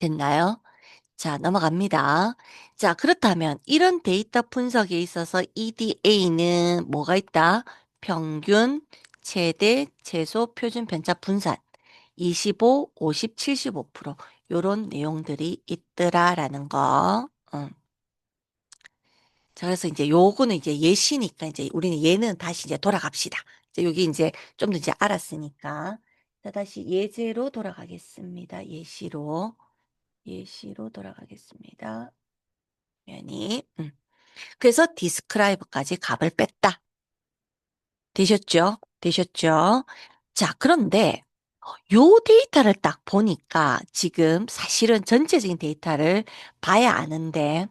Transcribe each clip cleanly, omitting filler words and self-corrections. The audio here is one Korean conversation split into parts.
됐나요? 자, 넘어갑니다. 자, 그렇다면 이런 데이터 분석에 있어서 EDA는 뭐가 있다? 평균, 최대, 최소, 표준, 편차, 분산. 25, 50, 75% 요런 내용들이 있더라라는 거. 자, 그래서 이제 요거는 이제 예시니까 이제 우리는 얘는 다시 이제 돌아갑시다. 이제 여기 이제 좀 더 이제 알았으니까. 자, 다시 예제로 돌아가겠습니다. 예시로 돌아가겠습니다. 면이. 그래서 디스크라이브까지 값을 뺐다. 되셨죠? 되셨죠? 자, 그런데 요 데이터를 딱 보니까 지금 사실은 전체적인 데이터를 봐야 아는데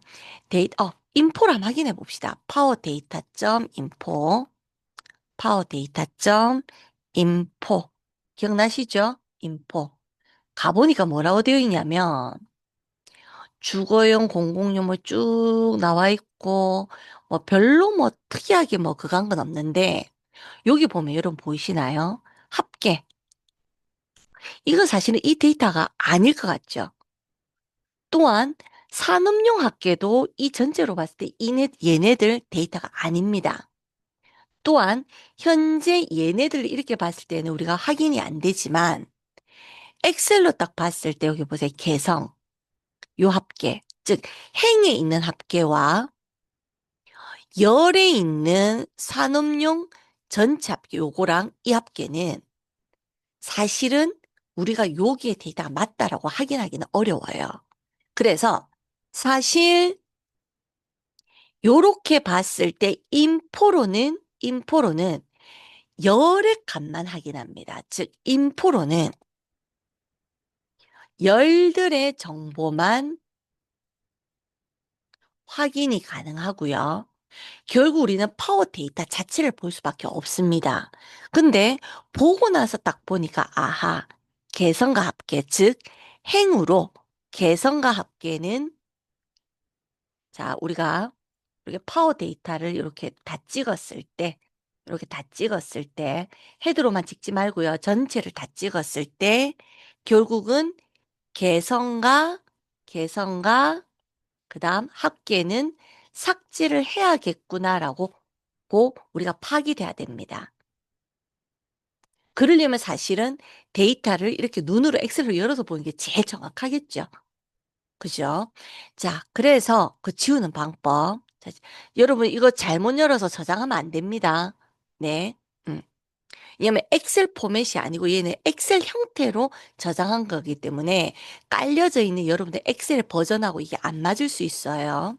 인포를 한번 확인해 봅시다. 파워 데이터 점 인포 파워 데이터 점 인포 기억나시죠? 인포 가보니까 뭐라고 되어 있냐면 주거용 공공용 뭐 쭉 나와 있고 뭐 별로 뭐 특이하게 뭐 그거 한 건 없는데 여기 보면 여러분 보이시나요? 합계 이거 사실은 이 데이터가 아닐 것 같죠? 또한 산업용 합계도 이 전체로 봤을 때 얘네들 데이터가 아닙니다. 또한 현재 얘네들을 이렇게 봤을 때는 우리가 확인이 안 되지만 엑셀로 딱 봤을 때 여기 보세요. 개성, 요 합계, 즉 행에 있는 합계와 열에 있는 산업용 전체 합계 요거랑 이 합계는 사실은 우리가 여기에 데이터가 맞다라고 확인하기는 어려워요. 그래서 사실 요렇게 봤을 때 인포로는 열의 값만 확인합니다. 즉 인포로는 열들의 정보만 확인이 가능하고요. 결국 우리는 파워 데이터 자체를 볼 수밖에 없습니다. 근데 보고 나서 딱 보니까 아하, 개성과 합계, 즉 행으로 개성과 합계는 자, 우리가 이렇게 파워 데이터를 이렇게 다 찍었을 때 이렇게 다 찍었을 때 헤드로만 찍지 말고요. 전체를 다 찍었을 때 결국은 개성과 개성과 그다음 합계는 삭제를 해야겠구나라고 우리가 파악이 돼야 됩니다. 그러려면 사실은 데이터를 이렇게 눈으로 엑셀로 열어서 보는 게 제일 정확하겠죠. 그죠? 자, 그래서 그 지우는 방법. 자, 여러분 이거 잘못 열어서 저장하면 안 됩니다. 네. 음. 왜냐면 엑셀 포맷이 아니고 얘는 엑셀 형태로 저장한 거기 때문에 깔려져 있는 여러분들 엑셀 버전하고 이게 안 맞을 수 있어요.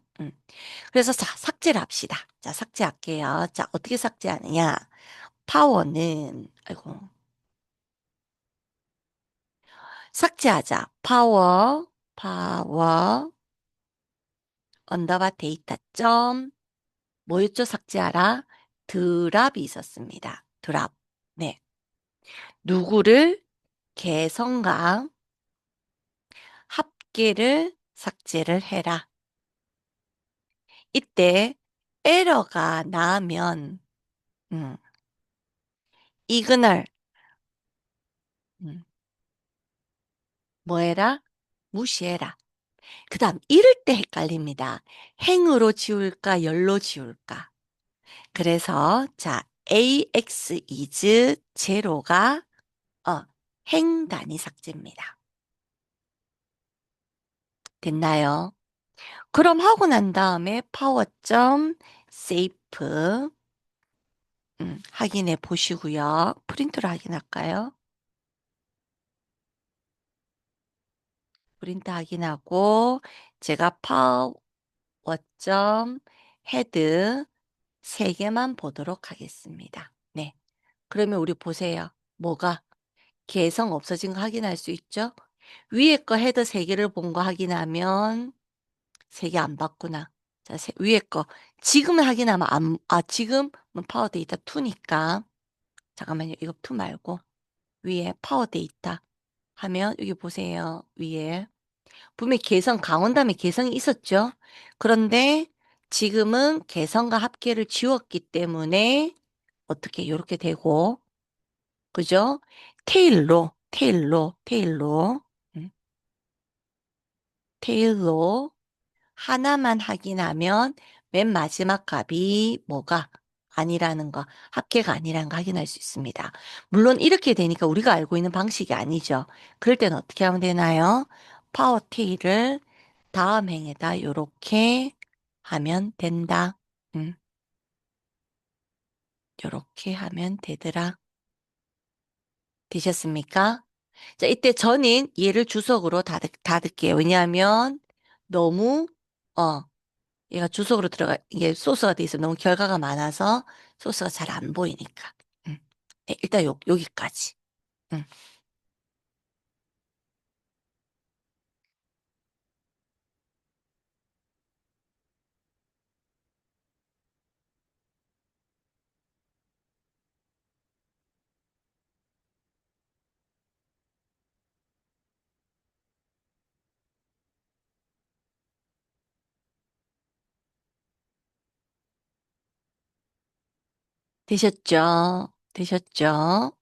그래서 자, 삭제를 합시다. 자, 삭제할게요. 자, 어떻게 삭제하느냐? 파워는, 아이고, 삭제하자. 파워, 언더바 데이터 점, 뭐였죠? 삭제하라. 드랍이 있었습니다. 드랍. 네. 누구를 개성과 합계를 삭제를 해라. 이때 에러가 나면, 음, 이그널, 음, 뭐 해라? 무시해라. 그 다음, 이럴 때 헷갈립니다. 행으로 지울까, 열로 지울까. 그래서, 자, AX is 제로가, 행 단위 삭제입니다. 됐나요? 그럼 하고 난 다음에 파워점 세이프, 확인해 보시고요. 프린트로 확인할까요? 프린트 확인하고, 제가 파워점 헤드 3개만 보도록 하겠습니다. 네. 그러면 우리 보세요. 뭐가? 개성 없어진 거 확인할 수 있죠? 위에 거 헤더 3개를 본 거 확인하면 3개 안 봤구나. 자, 위에 거 지금은 확인하면 지금은 파워 데이터 2니까 잠깐만요. 이거 2 말고 위에 파워 데이터 하면 여기 보세요. 위에 분명히 개성 강원 다음에 개성이 있었죠? 그런데 지금은 개성과 합계를 지웠기 때문에 어떻게 이렇게 되고 그죠? 테일로. 음. 테일로 하나만 확인하면 맨 마지막 값이 뭐가 아니라는 거, 합계가 아니라는 거 확인할 수 있습니다. 물론 이렇게 되니까 우리가 알고 있는 방식이 아니죠. 그럴 때는 어떻게 하면 되나요? 파워 테일을 다음 행에다 요렇게 하면 된다. 음, 요렇게 하면 되더라. 되셨습니까? 자, 이때 저는 얘를 주석으로 닫을게요. 왜냐하면 너무, 어, 얘가 주석으로 이게 소스가 돼 있어. 너무 결과가 많아서 소스가 잘 안 보이니까. 음. 네, 일단 여기까지. 음. 되셨죠? 되셨죠?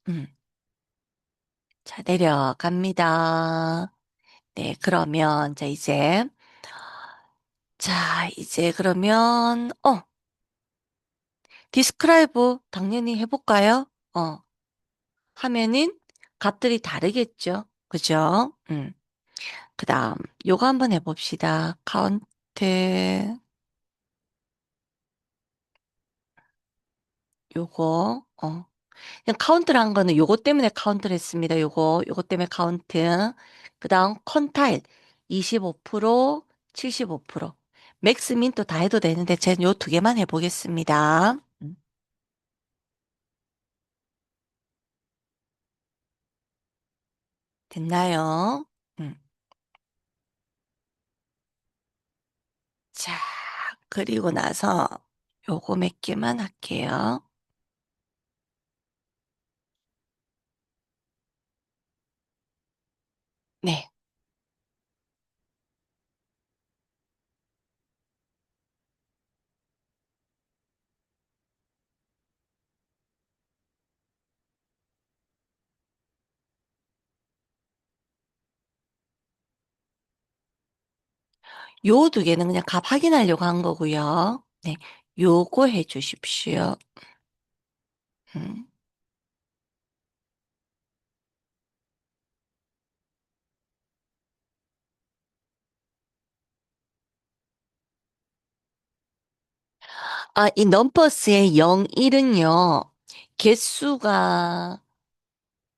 자, 내려갑니다. 네, 그러면, 이제 그러면, 디스크라이브 당연히 해볼까요? 하면은 값들이 다르겠죠? 그죠? 그 다음, 요거 한번 해봅시다. 카운트, 요거, 그냥 카운트를 한 거는 요거 때문에 카운트를 했습니다. 요거 때문에 카운트. 그 다음, 퀀타일, 25%, 75%. 맥스 민또 다 해도 되는데, 제가 요 두 개만 해보겠습니다. 됐나요? 음. 자, 그리고 나서 요거 몇 개만 할게요. 네. 요 두 개는 그냥 값 확인하려고 한 거고요. 네. 요거 해 주십시오. 음. 이 넘버스의 0, 1은요, 개수가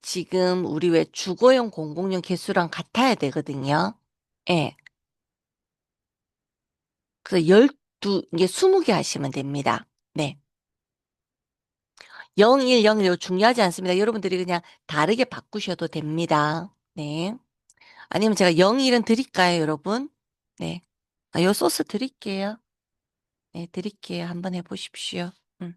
지금 우리 왜 주거용 공공용 개수랑 같아야 되거든요. 예. 그래서 12, 이게 20개 하시면 됩니다. 네. 0, 1, 0, 1 중요하지 않습니다. 여러분들이 그냥 다르게 바꾸셔도 됩니다. 네. 아니면 제가 0, 1은 드릴까요, 여러분? 네. 요 소스 드릴게요. 네, 드릴게요. 한번 해보십시오. 음.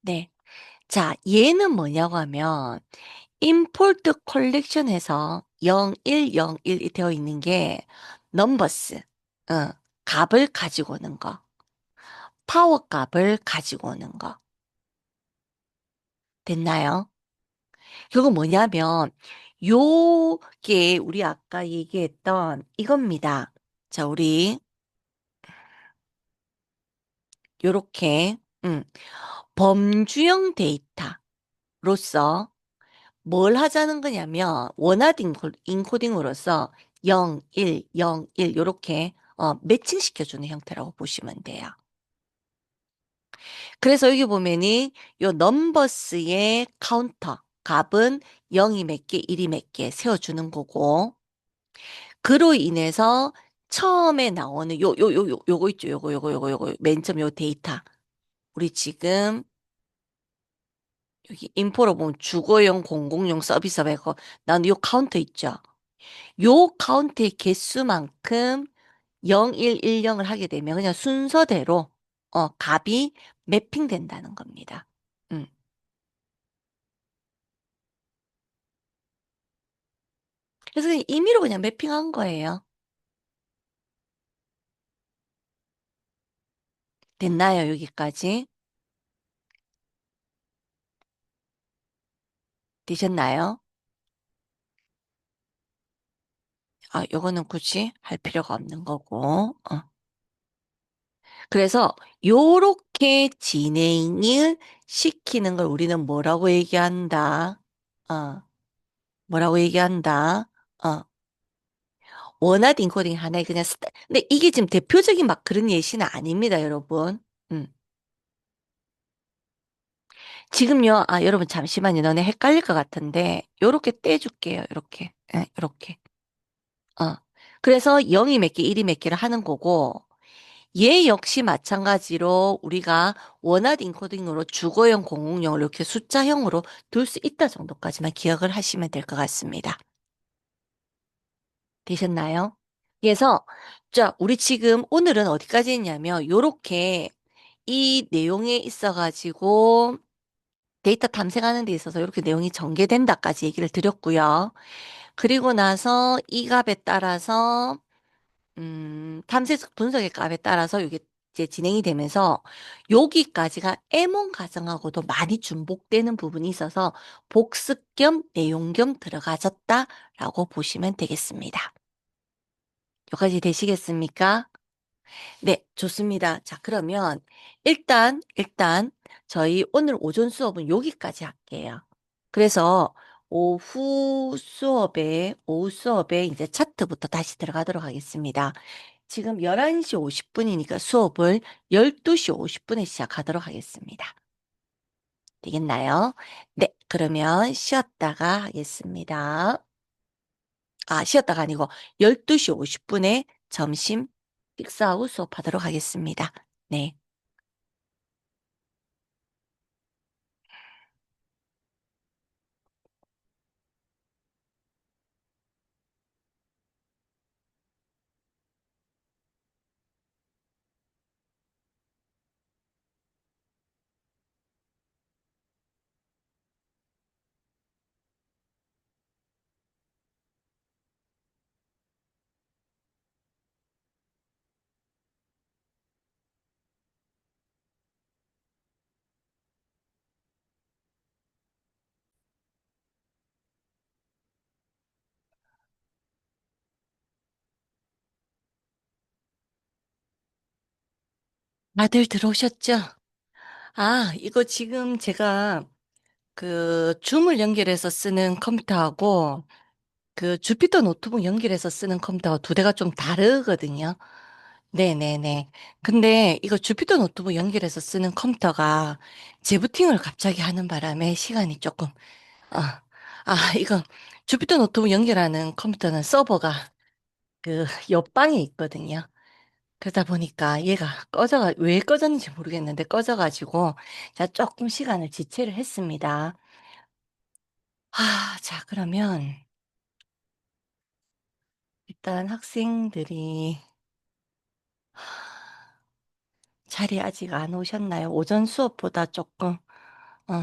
네. 자, 얘는 뭐냐고 하면, 임포트 컬렉션에서 0, 1, 0, 1이 되어 있는 게, 넘버스, 값을 가지고 오는 거, 파워 값을 가지고 오는 거. 됐나요? 그거 뭐냐면, 요게 우리 아까 얘기했던 이겁니다. 자, 우리, 요렇게, 범주형 데이터로서 뭘 하자는 거냐면 원하드 인코딩으로서 0, 1, 0, 1 요렇게 매칭시켜주는 형태라고 보시면 돼요. 그래서 여기 보면은 요 넘버스의 카운터 값은 0이 몇 개, 1이 몇 개 세워주는 거고 그로 인해서 처음에 나오는 요거 있죠. 요거 맨 처음 요 데이터. 우리 지금 여기 인포로 보면 주거용, 공공용 서비스업이고 나는 요 카운터 있죠. 요 카운트의 개수만큼 0110을 하게 되면 그냥 순서대로 값이 매핑된다는 겁니다. 음. 그래서 그냥 임의로 그냥 매핑한 거예요. 됐나요, 여기까지? 되셨나요? 아, 요거는 굳이 할 필요가 없는 거고. 그래서 요렇게 진행을 시키는 걸 우리는 뭐라고 얘기한다? 어, 뭐라고 얘기한다? 어, 원하드 인코딩 하나의 그냥 근데 이게 지금 대표적인 막 그런 예시는 아닙니다, 여러분. 음. 지금요, 아, 여러분 잠시만요. 너네 헷갈릴 것 같은데, 요렇게 떼줄게요. 요렇게. 예, 요렇게. 어. 그래서 0이 몇 개, 1이 몇 개를 하는 거고, 얘 역시 마찬가지로 우리가 원하드 인코딩으로 주거형, 공공형을 이렇게 숫자형으로 둘 수 있다 정도까지만 기억을 하시면 될 것 같습니다. 되셨나요? 그래서, 자, 우리 지금 오늘은 어디까지 했냐면, 요렇게 이 내용에 있어가지고 데이터 탐색하는 데 있어서 이렇게 내용이 전개된다까지 얘기를 드렸고요. 그리고 나서 이 값에 따라서 탐색 분석의 값에 따라서 이게 이제 진행이 되면서 여기까지가 에몬 가정하고도 많이 중복되는 부분이 있어서 복습 겸 내용 겸 들어가졌다라고 보시면 되겠습니다. 여기까지 되시겠습니까? 네, 좋습니다. 자, 그러면 일단 저희 오늘 오전 수업은 여기까지 할게요. 그래서 오후 수업에 이제 차트부터 다시 들어가도록 하겠습니다. 지금 11시 50분이니까 수업을 12시 50분에 시작하도록 하겠습니다. 되겠나요? 네, 그러면 쉬었다가 하겠습니다. 아, 쉬었다가 아니고 12시 50분에 점심 식사 후 수업하도록 하겠습니다. 네. 다들 들어오셨죠? 아, 이거 지금 제가 그 줌을 연결해서 쓰는 컴퓨터하고 그 주피터 노트북 연결해서 쓰는 컴퓨터가 두 대가 좀 다르거든요. 네네네. 근데 이거 주피터 노트북 연결해서 쓰는 컴퓨터가 재부팅을 갑자기 하는 바람에 시간이 조금, 이거 주피터 노트북 연결하는 컴퓨터는 서버가 그 옆방에 있거든요. 그러다 보니까 얘가 왜 꺼졌는지 모르겠는데 꺼져가지고, 자, 조금 시간을 지체를 했습니다. 자, 그러면 일단 학생들이 자리 아직 안 오셨나요? 오전 수업보다 조금, 어,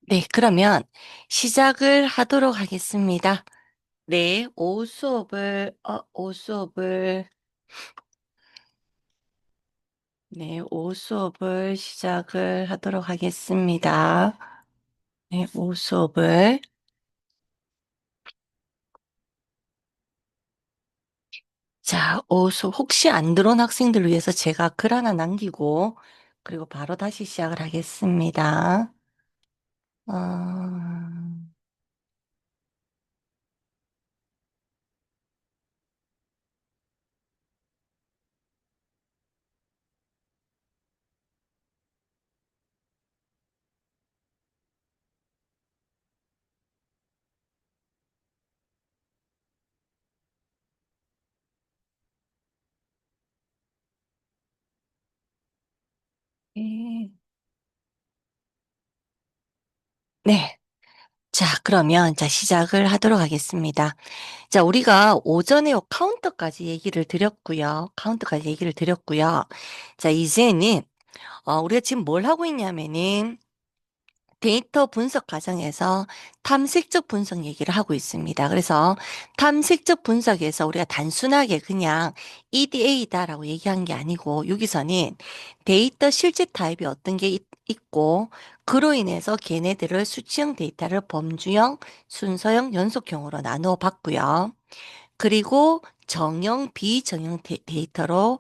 네, 그러면 시작을 하도록 하겠습니다. 네, 오후 수업을 시작을 하도록 하겠습니다. 네, 오후 수업을. 자, 혹시 안 들어온 학생들 위해서 제가 글 하나 남기고, 그리고 바로 다시 시작을 하겠습니다. 어, 네. 자, 그러면 자, 시작을 하도록 하겠습니다. 자, 우리가 오전에 카운터까지 얘기를 드렸고요. 카운터까지 얘기를 드렸고요. 자, 이제는 우리가 지금 뭘 하고 있냐면은 데이터 분석 과정에서 탐색적 분석 얘기를 하고 있습니다. 그래서 탐색적 분석에서 우리가 단순하게 그냥 EDA다라고 얘기한 게 아니고 여기서는 데이터 실제 타입이 어떤 게 있고 그로 인해서 걔네들을 수치형 데이터를 범주형, 순서형, 연속형으로 나누어 봤고요. 그리고 정형, 비정형 데이터로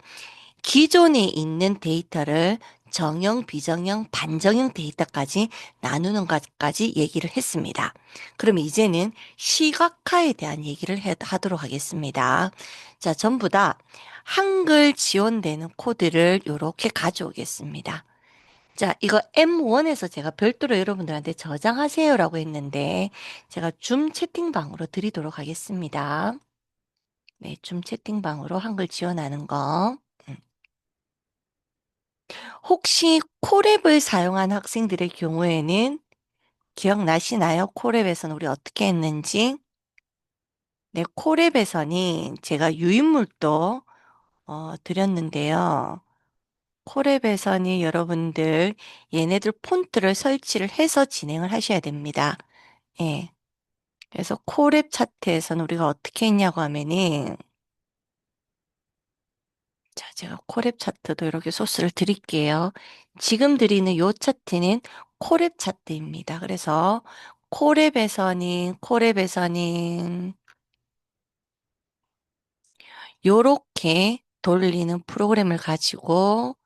기존에 있는 데이터를 정형, 비정형, 반정형 데이터까지 나누는 것까지 얘기를 했습니다. 그럼 이제는 시각화에 대한 얘기를 하도록 하겠습니다. 자, 전부 다 한글 지원되는 코드를 이렇게 가져오겠습니다. 자, 이거 M1에서 제가 별도로 여러분들한테 저장하세요라고 했는데 제가 줌 채팅방으로 드리도록 하겠습니다. 네, 줌 채팅방으로 한글 지원하는 거. 음. 혹시 콜앱을 사용한 학생들의 경우에는 기억나시나요? 콜앱에서는 우리 어떻게 했는지? 네, 콜앱에서는 제가 유인물도 드렸는데요. 콜앱에서는 여러분들 얘네들 폰트를 설치를 해서 진행을 하셔야 됩니다. 예. 그래서 콜앱 차트에서는 우리가 어떻게 했냐고 하면은 자, 제가 콜앱 차트도 이렇게 소스를 드릴게요. 지금 드리는 요 차트는 콜앱 차트입니다. 그래서 콜앱에서는 요렇게 돌리는 프로그램을 가지고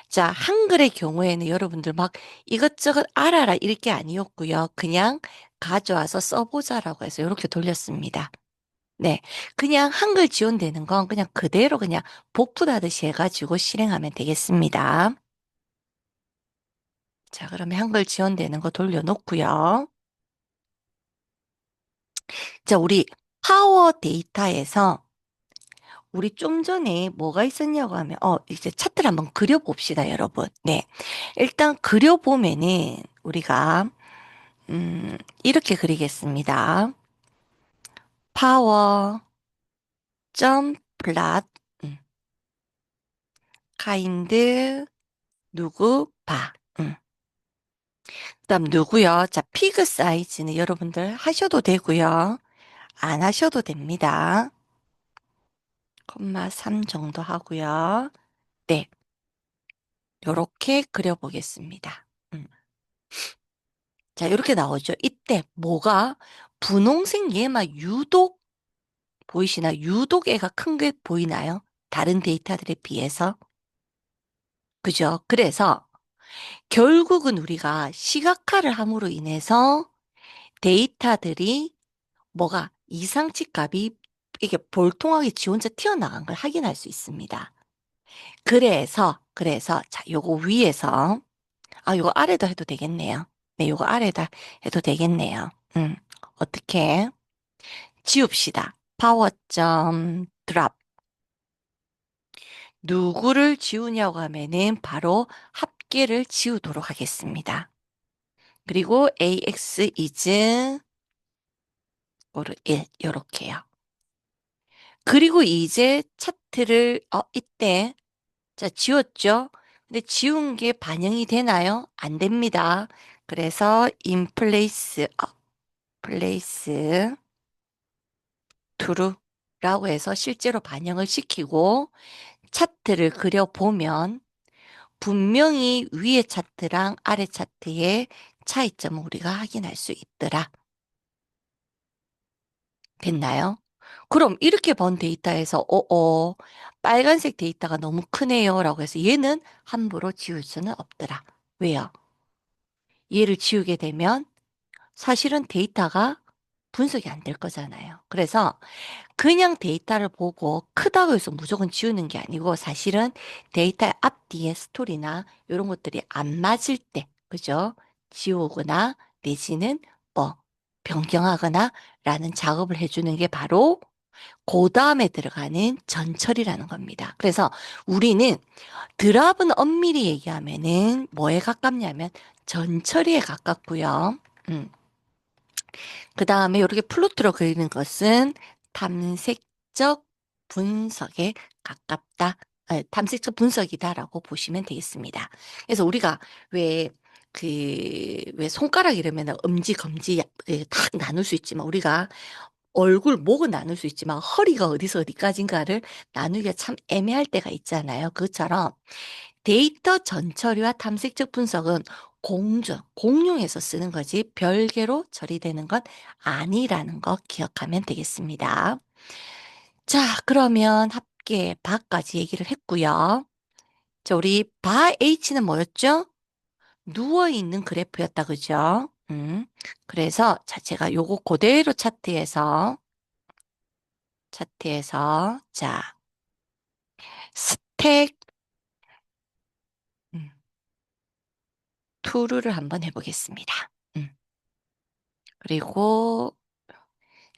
자, 한글의 경우에는 여러분들 막 이것저것 알아라 이럴 게 아니었고요. 그냥 가져와서 써보자라고 해서 이렇게 돌렸습니다. 네. 그냥 한글 지원되는 건 그냥 그대로 그냥 복붙하듯이 해가지고 실행하면 되겠습니다. 자, 그러면 한글 지원되는 거 돌려놓고요. 자, 우리 파워 데이터에서 우리 좀 전에 뭐가 있었냐고 하면, 이제 차트를 한번 그려봅시다, 여러분. 네. 일단 그려보면은 우리가, 이렇게 그리겠습니다. 파워, 점, 플랫, 카인드, 누구, 봐. 그다음 누구요? 자, 피그 사이즈는 여러분들 하셔도 되고요. 안 하셔도 됩니다. 콤마 3 정도 하고요. 네, 요렇게 그려보겠습니다. 자, 이렇게 나오죠. 이때 뭐가 분홍색 얘만 유독 보이시나? 유독 애가 큰 게 보이나요? 다른 데이터들에 비해서. 그죠? 그래서 결국은 우리가 시각화를 함으로 인해서 데이터들이 뭐가 이상치 값이 이게 볼통하게 지 혼자 튀어나간 걸 확인할 수 있습니다. 그래서, 자, 요거 위에서, 요거 아래도 해도 되겠네요. 네, 요거 아래다 해도 되겠네요. 어떻게? 지웁시다. 파워점 드랍. 누구를 지우냐고 하면은 바로 합계를 지우도록 하겠습니다. 그리고 AX is 이거를 1, 요렇게요. 그리고 이제 차트를, 이때, 자, 지웠죠? 근데 지운 게 반영이 되나요? 안 됩니다. 그래서 in place, place true라고 해서 실제로 반영을 시키고 차트를 그려보면 분명히 위의 차트랑 아래 차트의 차이점을 우리가 확인할 수 있더라. 됐나요? 그럼 이렇게 본 데이터에서 빨간색 데이터가 너무 크네요 라고 해서 얘는 함부로 지울 수는 없더라. 왜요? 얘를 지우게 되면 사실은 데이터가 분석이 안 될 거잖아요. 그래서 그냥 데이터를 보고 크다고 해서 무조건 지우는 게 아니고 사실은 데이터의 앞뒤의 스토리나 이런 것들이 안 맞을 때, 그죠? 지우거나 내지는 뭐 변경하거나 라는 작업을 해주는 게 바로 그 다음에 들어가는 전처리라는 겁니다. 그래서 우리는 드랍은 엄밀히 얘기하면은 뭐에 가깝냐면 전처리에 가깝고요. 음. 그 다음에 이렇게 플로트로 그리는 것은 탐색적 분석에 가깝다. 탐색적 분석이다라고 보시면 되겠습니다. 그래서 우리가 왜, 왜 손가락 이러면 엄지, 검지 딱 나눌 수 있지만 우리가 얼굴, 목은 나눌 수 있지만 허리가 어디서 어디까지인가를 나누기가 참 애매할 때가 있잖아요. 그것처럼 데이터 전처리와 탐색적 분석은 공용해서 쓰는 거지 별개로 처리되는 건 아니라는 거 기억하면 되겠습니다. 자, 그러면 합계 바까지 얘기를 했고요. 자, 우리 바 H는 뭐였죠? 누워있는 그래프였다, 그죠? 그래서 자, 제가 요거 그대로 자, 스택 음, 투루를 한번 해보겠습니다. 그리고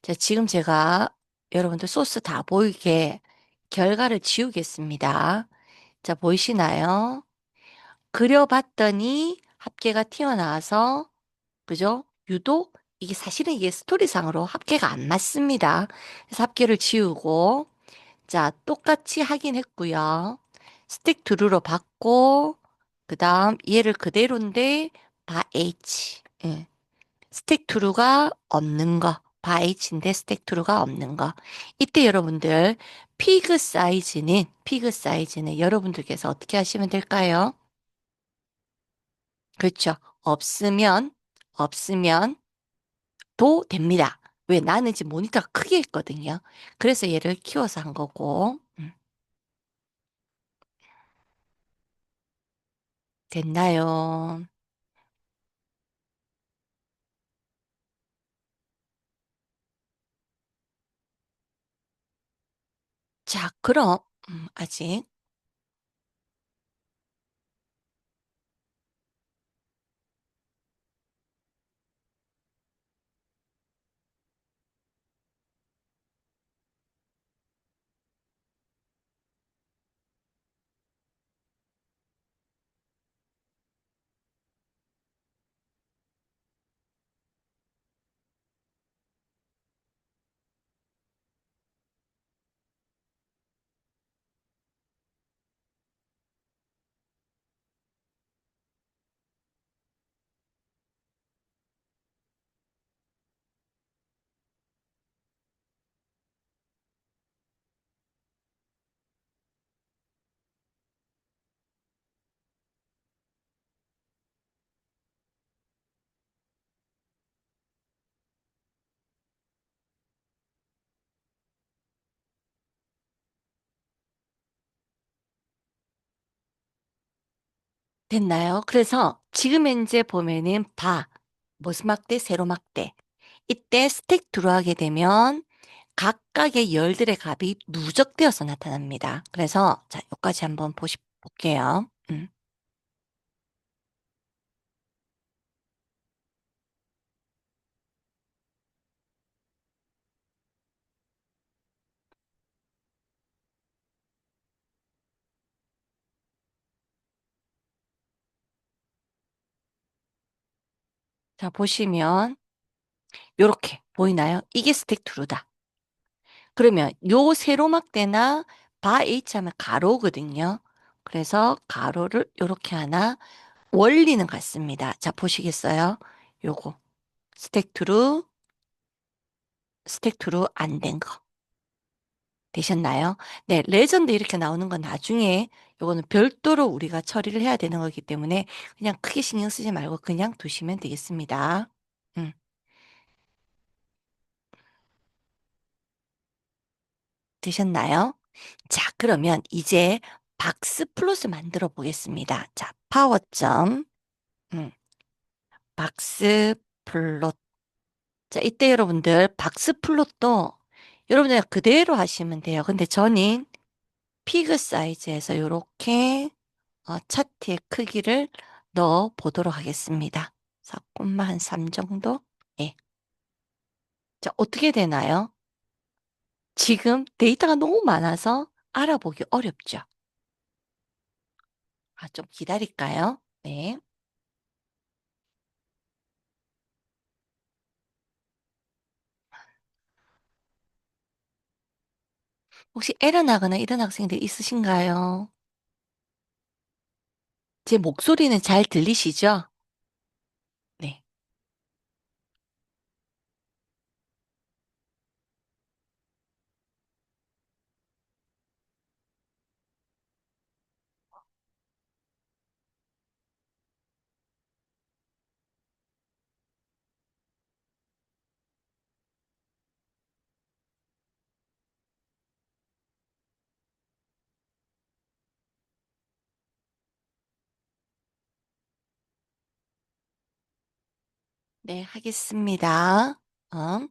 자, 지금 제가 여러분들 소스 다 보이게 결과를 지우겠습니다. 자, 보이시나요? 그려봤더니 합계가 튀어나와서, 그죠? 유독 이게 사실은 이게 스토리상으로 합계가 안 맞습니다. 그래서 합계를 지우고, 자, 똑같이 하긴 했고요. 스틱 드루로 받고, 그 다음 얘를 그대로인데, 바 H. 예. 스택 투루가 없는 거. 바 H인데 스택 투루가 없는 거. 이때 여러분들 피그 사이즈는 여러분들께서 어떻게 하시면 될까요? 그렇죠. 없으면 도 됩니다. 왜? 나는 지금 모니터가 크게 있거든요. 그래서 얘를 키워서 한 거고. 됐나요? 자, 그럼, 아직. 됐나요? 그래서 지금 현재 보면은 모스막대, 세로막대. 이때 스택 들어가게 되면 각각의 열들의 값이 누적되어서 나타납니다. 그래서 자, 여기까지 한번 볼게요. 자, 보시면 요렇게 보이나요? 이게 스택 트루다. 그러면 요 세로막대나 바 H 하면 가로거든요. 그래서 가로를 요렇게 하나 원리는 같습니다. 자, 보시겠어요? 요거 스택 트루, 스택 트루 안 된 거. 되셨나요? 네, 레전드 이렇게 나오는 건 나중에 요거는 별도로 우리가 처리를 해야 되는 거기 때문에 그냥 크게 신경 쓰지 말고 그냥 두시면 되겠습니다. 음, 되셨나요? 자, 그러면 이제 박스 플롯을 만들어 보겠습니다. 자, 파워점, 음, 박스 플롯. 자, 이때 여러분들 박스 플롯도 여러분들 그대로 하시면 돼요. 근데 저는 피그 사이즈에서 요렇게 차트의 크기를 넣어 보도록 하겠습니다. 4콤마 한 3 정도? 예. 자, 어떻게 되나요? 지금 데이터가 너무 많아서 알아보기 어렵죠? 좀 기다릴까요? 네. 혹시 에러 나거나 이런 학생들 있으신가요? 제 목소리는 잘 들리시죠? 네. 네, 하겠습니다. 어?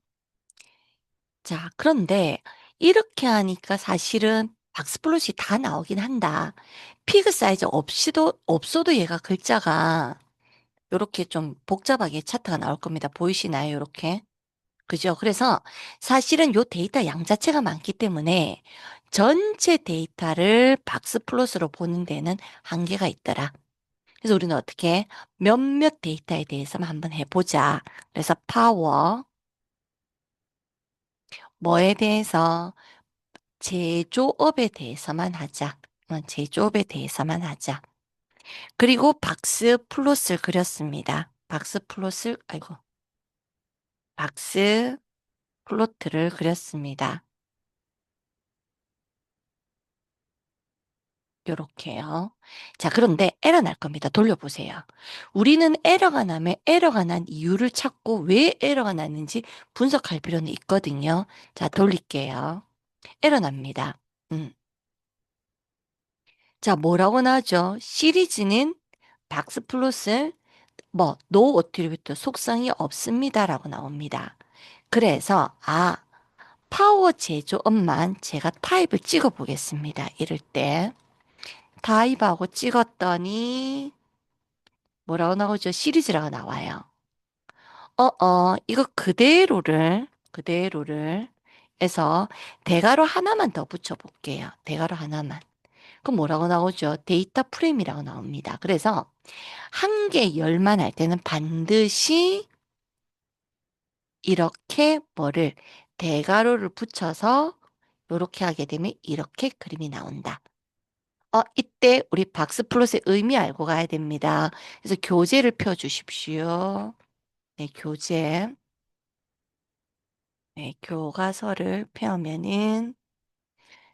자, 그런데 이렇게 하니까 사실은 박스플롯이 다 나오긴 한다. 피그 사이즈 없어도 얘가 글자가 요렇게 좀 복잡하게 차트가 나올 겁니다. 보이시나요? 요렇게. 그죠? 그래서 사실은 요 데이터 양 자체가 많기 때문에 전체 데이터를 박스플롯으로 보는 데는 한계가 있더라. 그래서 우리는 어떻게 몇몇 데이터에 대해서만 한번 해보자. 그래서 파워, 뭐에 대해서 제조업에 대해서만 하자. 제조업에 대해서만 하자. 그리고 박스 플롯을 그렸습니다. 박스 플롯을, 아이고, 박스 플로트를 그렸습니다. 요렇게요. 자, 그런데 에러 날 겁니다. 돌려보세요. 우리는 에러가 난 이유를 찾고 왜 에러가 났는지 분석할 필요는 있거든요. 자, 돌릴게요. 에러 납니다. 음. 자, 뭐라고 나오죠? 시리즈는 박스 플롯을 노 어트리뷰트 속성이 없습니다라고 나옵니다. 그래서 파워 제조업만 제가 타입을 찍어 보겠습니다. 이럴 때 타입하고 찍었더니 뭐라고 나오죠? 시리즈라고 나와요. 이거 그대로를 해서 대괄호 하나만 더 붙여볼게요. 대괄호 하나만. 그럼 뭐라고 나오죠? 데이터 프레임이라고 나옵니다. 그래서 한 개 열만 할 때는 반드시 이렇게 대괄호를 붙여서 이렇게 하게 되면 이렇게 그림이 나온다. 이때 우리 박스 플롯의 의미 알고 가야 됩니다. 그래서 교재를 펴 주십시오. 네, 교재. 네, 교과서를 펴면은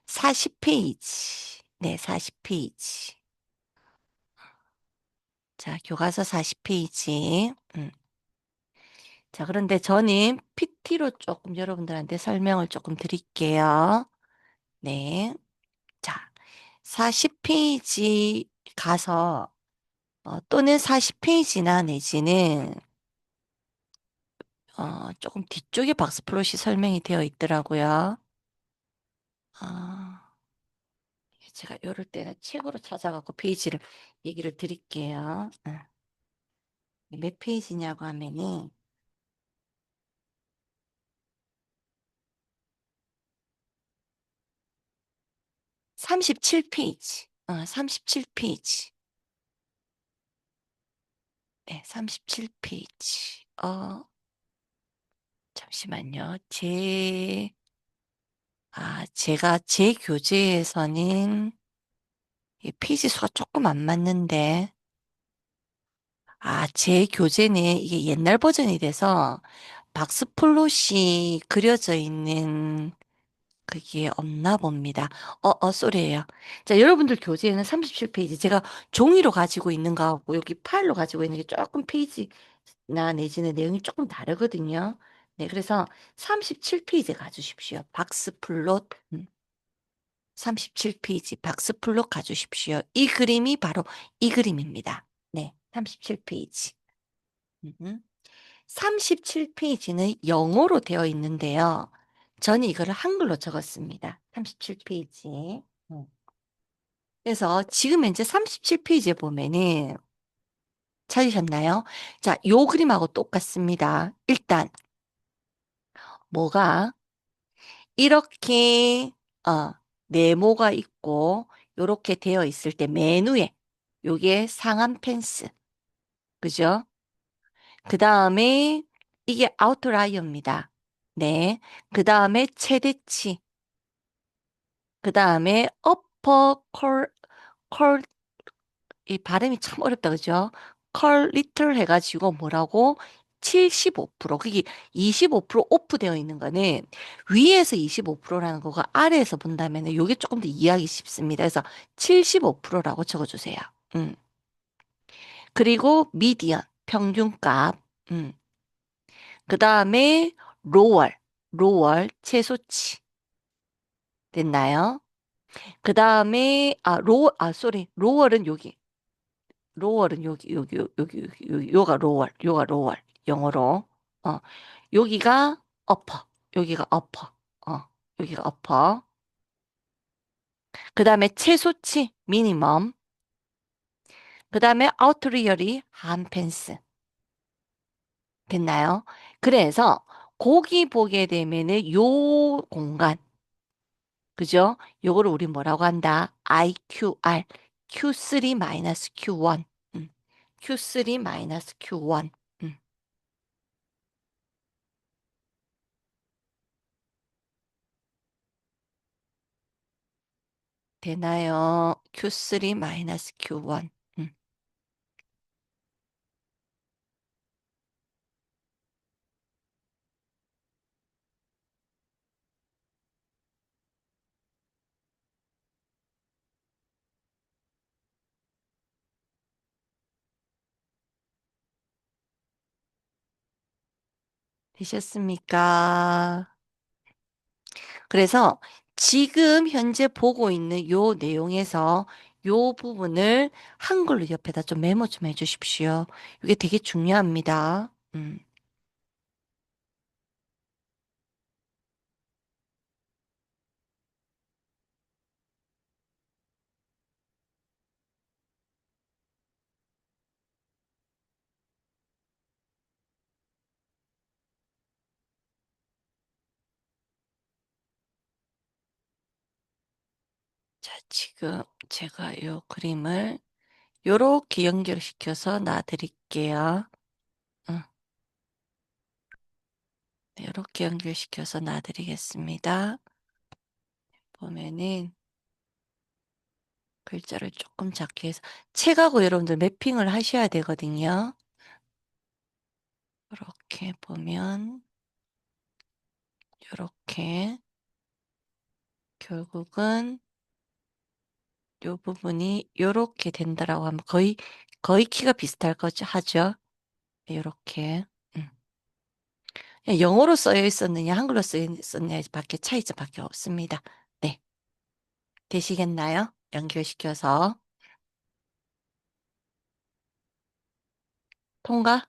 40페이지. 네, 40페이지. 자, 교과서 40페이지. 자, 그런데 저는 PT로 조금 여러분들한테 설명을 조금 드릴게요. 네. 자, 40페이지 가서, 또는 40페이지나 내지는, 조금 뒤쪽에 박스플롯이 설명이 되어 있더라고요. 아, 제가 이럴 때는 책으로 찾아갖고 페이지를 얘기를 드릴게요. 몇 페이지냐고 하면은 37페이지. 37페이지. 네, 37페이지. 잠시만요. 제가 제 교재에서는 이 페이지 수가 조금 안 맞는데, 제 교재는 이게 옛날 버전이 돼서 박스플롯이 그려져 있는 그게 없나 봅니다. 쏘리예요. 자, 여러분들 교재에는 37페이지. 제가 종이로 가지고 있는 거하고 여기 파일로 가지고 있는 게 조금 페이지나 내지는 내용이 조금 다르거든요. 네, 그래서 37페이지 가주십시오. 박스플롯. 37페이지 박스플롯 가주십시오. 이 그림이 바로 이 그림입니다. 네, 37페이지. 37페이지는 영어로 되어 있는데요. 저는 이거를 한글로 적었습니다. 37페이지. 그래서 지금 현재 37페이지에 보면은 찾으셨나요? 자, 요 그림하고 똑같습니다. 일단 뭐가 이렇게 네모가 있고 요렇게 되어 있을 때 메뉴에 요게 상한 펜스. 그죠? 그 다음에 이게 아웃라이어입니다. 네. 그 다음에 최대치. 그 다음에 upper 컬, 이 발음이 참 어렵다, 그죠? 컬 리틀 해가지고 뭐라고? 75%. 그게 25% 오프 되어 있는 거는 위에서 25%라는 거가 아래에서 본다면 이게 조금 더 이해하기 쉽습니다. 그래서 75%라고 적어주세요. 음. 그리고 미디언, 평균값. 음. 그 다음에 로월, 최소치. 됐나요? 그 다음에, 쏘리. 요가 로월. 영어로. 어, 여기가 어퍼. 여기가 어퍼. 어, 여기가 어퍼. 그 다음에 최소치, 미니멈. 그 다음에 아우트리얼이 한펜스. 됐나요? 그래서 거기 보게 되면은 요 공간, 그죠? 요거를 우리 뭐라고 한다? IQR, Q3 마이너스 Q1. 음. Q3 마이너스 Q1. 음. 되나요? Q3 마이너스 Q1. 되셨습니까? 그래서 지금 현재 보고 있는 요 내용에서 요 부분을 한글로 옆에다 좀 메모 좀 해주십시오. 이게 되게 중요합니다. 자, 지금 제가 요 그림을 요렇게 연결시켜서 놔드릴게요. 응, 네, 요렇게 연결시켜서 놔드리겠습니다. 보면은 글자를 조금 작게 해서 책하고 여러분들 매핑을 하셔야 되거든요. 이렇게 보면 이렇게 결국은 요 부분이 요렇게 된다라고 하면 거의 키가 비슷할 거죠 하죠. 요렇게 그냥 영어로 써여 있었느냐 한글로 써여 있었느냐 밖에 차이점밖에 없습니다. 네, 되시겠나요? 연결시켜서 통과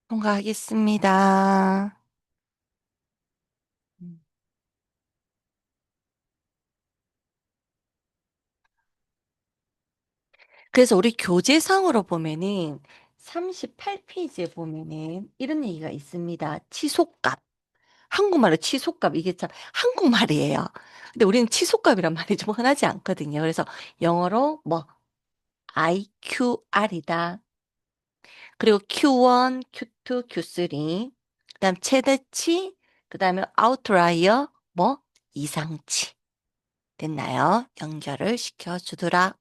통과하겠습니다. 음. 그래서 우리 교재상으로 보면은 38페이지에 보면은 이런 얘기가 있습니다. 치솟값. 한국말로 치솟값 이게 참 한국말이에요. 근데 우리는 치솟값이란 말이 좀 흔하지 않거든요. 그래서 영어로 뭐 IQR이다. 그리고 Q1, Q2, Q3. 그다음 최대치, 그다음에 아웃라이어 뭐 이상치. 됐나요? 연결을 시켜 주더라.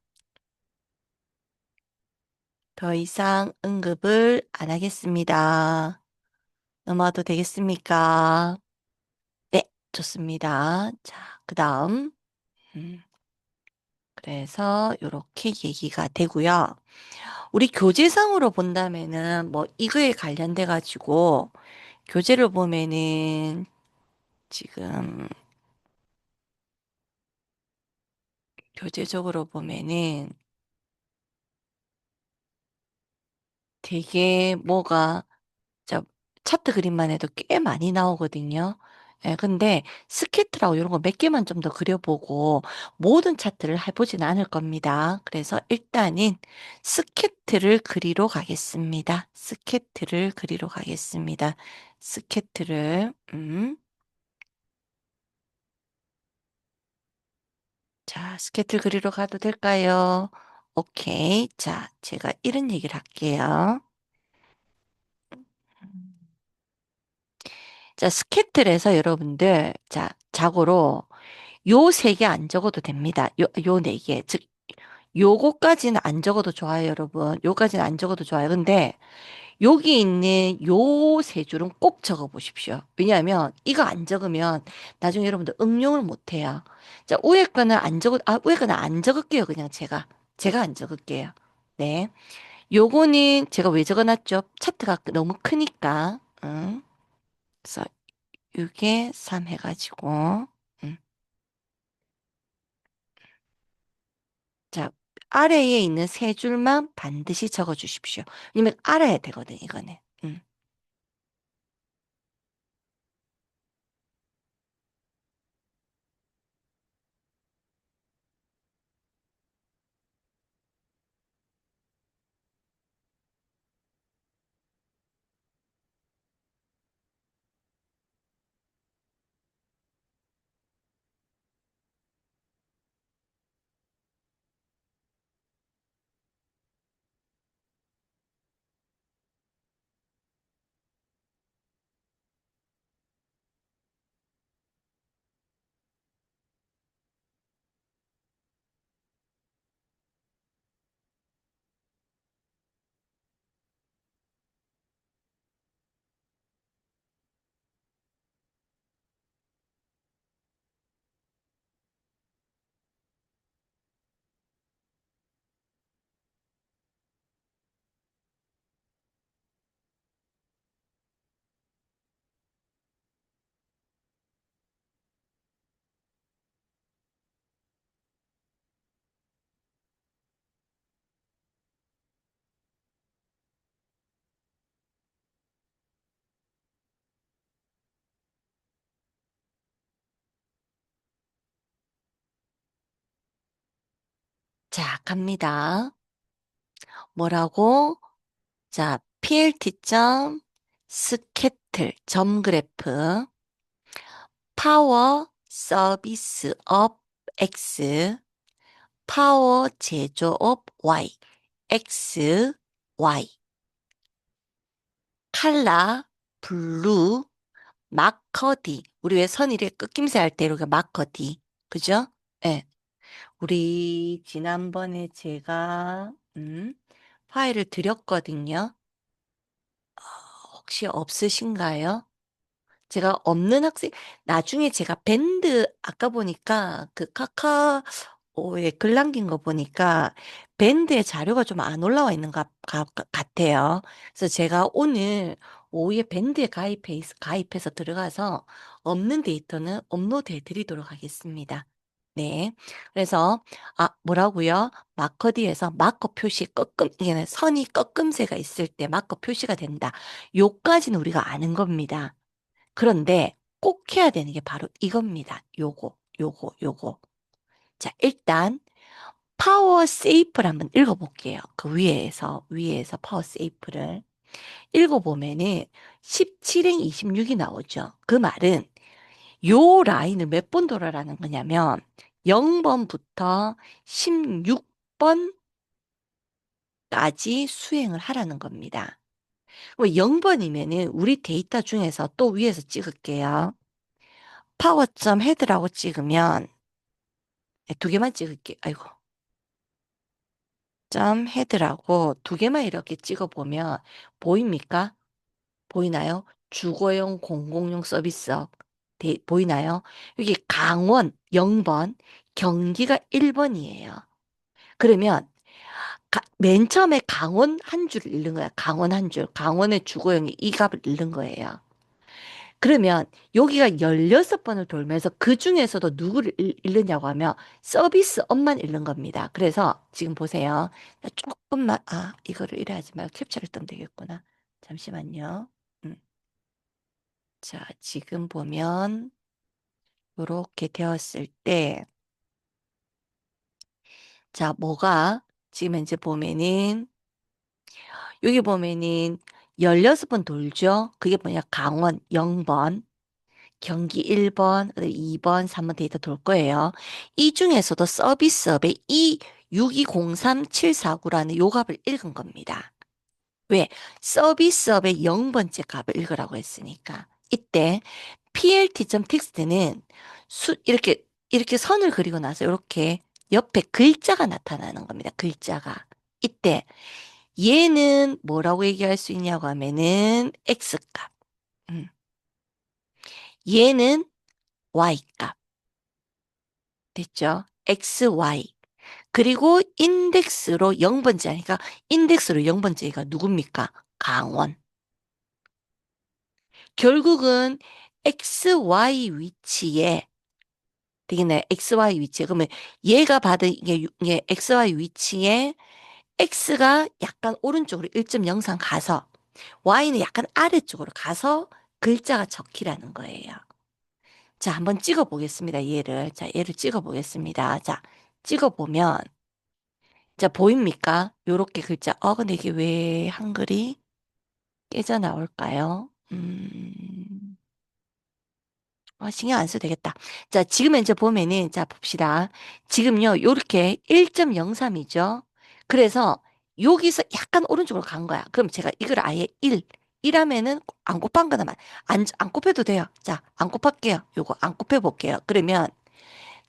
더 이상 응급을 안 하겠습니다. 넘어가도 되겠습니까? 네, 좋습니다. 자, 그다음. 음. 그래서 이렇게 얘기가 되고요. 우리 교재상으로 본다면은 뭐 이거에 관련돼 가지고 교재를 보면은 지금 교재적으로 보면은 되게 뭐가 자, 차트 그림만 해도 꽤 많이 나오거든요. 예, 근데 스케트라고 이런 거 몇 개만 좀 더 그려보고 모든 차트를 해보진 않을 겁니다. 그래서 일단은 스케트를 그리러 가겠습니다. 스케트를 그리러 가겠습니다. 스케트를, 자, 스케줄 그리러 가도 될까요? 오케이. 자, 제가 이런 얘기를 할게요. 자, 스케틀에서 여러분들, 자, 자고로 요 세 개 안 적어도 됩니다. 요 네 개. 즉, 요거까지는 안 적어도 좋아요, 여러분. 요까지는 안 적어도 좋아요. 근데 여기 있는 요 세 줄은 꼭 적어 보십시오. 왜냐하면 이거 안 적으면 나중에 여러분들 응용을 못 해요. 자, 위에 거는 안 적어, 위에 거는 안 적을게요. 그냥 제가 안 적을게요. 네. 요거는 제가 왜 적어놨죠? 차트가 너무 크니까. 응? 그래서 6에 3 해가지고. 응. 자, 아래에 있는 세 줄만 반드시 적어 주십시오. 왜냐면 알아야 되거든, 이거는. 응. 자, 갑니다. 뭐라고? 자, plt 스케틀 점그래프 파워 서비스 업 X 파워 제조업 Y X Y 칼라 블루 마커 D 우리 왜 선의를 끄낌새 할 때 이렇게 마커 D 그죠? 예. 우리 지난번에 제가 파일을 드렸거든요. 혹시 없으신가요? 제가 없는 학생, 나중에 제가 밴드, 아까 보니까 그 카카오에 글 남긴 거 보니까 밴드에 자료가 좀 안 올라와 있는 같아요. 그래서 제가 오늘 오후에 밴드에 가입해서 들어가서 없는 데이터는 업로드 해드리도록 하겠습니다. 네. 그래서, 뭐라고요? 마커디에서 마커 표시 이게 선이 꺾음새가 있을 때 마커 표시가 된다. 요까지는 우리가 아는 겁니다. 그런데 꼭 해야 되는 게 바로 이겁니다. 요거. 자, 일단 파워 세이프를 한번 읽어볼게요. 그 위에서 파워 세이프를 읽어보면은 17행 26이 나오죠. 그 말은 요 라인을 몇 번 돌아라는 거냐면 0번부터 16번까지 수행을 하라는 겁니다. 0번이면은 우리 데이터 중에서 또 위에서 찍을게요. 파워점 헤드라고 찍으면 두 개만 찍을게. 아이고. 점 헤드라고 두 개만 이렇게 찍어보면 보입니까? 보이나요? 주거용 공공용 서비스업 보이나요? 여기 강원 0번, 경기가 1번이에요. 그러면 맨 처음에 강원 한 줄을 잃는 거야. 강원 한 줄. 강원의 주거용이 이 값을 잃는 거예요. 그러면 여기가 16번을 돌면서 그 중에서도 누구를 잃느냐고 하면 서비스업만 잃는 겁니다. 그래서 지금 보세요. 조금만, 이거를 이래 하지 말고 캡처를 뜨면 되겠구나. 잠시만요. 음. 자, 지금 보면 이렇게 되었을 때, 자, 뭐가 지금 이제 보면은 여기 보면은 16번 돌죠? 그게 뭐냐? 강원 0번. 경기 1번, 2번, 3번 데이터 돌 거예요. 이 중에서도 서비스업에 이 6203-749라는 요 값을 읽은 겁니다. 왜? 서비스업의 0번째 값을 읽으라고 했으니까. 이때 plt.txt는 이렇게 선을 그리고 나서 이렇게 옆에 글자가 나타나는 겁니다. 글자가. 이때 얘는 뭐라고 얘기할 수 있냐고 하면은 x값. 음. 얘는 y값. 됐죠? xy. 그리고 인덱스로 0번째 하니까 인덱스로 0번째가 누굽니까? 강원. 결국은 XY 위치에 되겠네. XY 위치에. 그러면 얘가 받은 이게 XY 위치에 X가 약간 오른쪽으로 1.03 가서 Y는 약간 아래쪽으로 가서 글자가 적히라는 거예요. 자, 한번 찍어 보겠습니다. 얘를. 자, 얘를 찍어 보겠습니다. 자, 찍어 보면 자, 보입니까? 요렇게 글자. 근데 이게 왜 한글이 깨져 나올까요? 신경 안 써도 되겠다. 자, 지금 이제 보면은, 자, 봅시다. 지금요, 요렇게 1.03이죠? 그래서 여기서 약간 오른쪽으로 간 거야. 그럼 제가 이걸 아예 1 하면은 안 곱한 거나 안 곱해도 돼요. 자, 안 곱할게요. 요거 안 곱해 볼게요. 그러면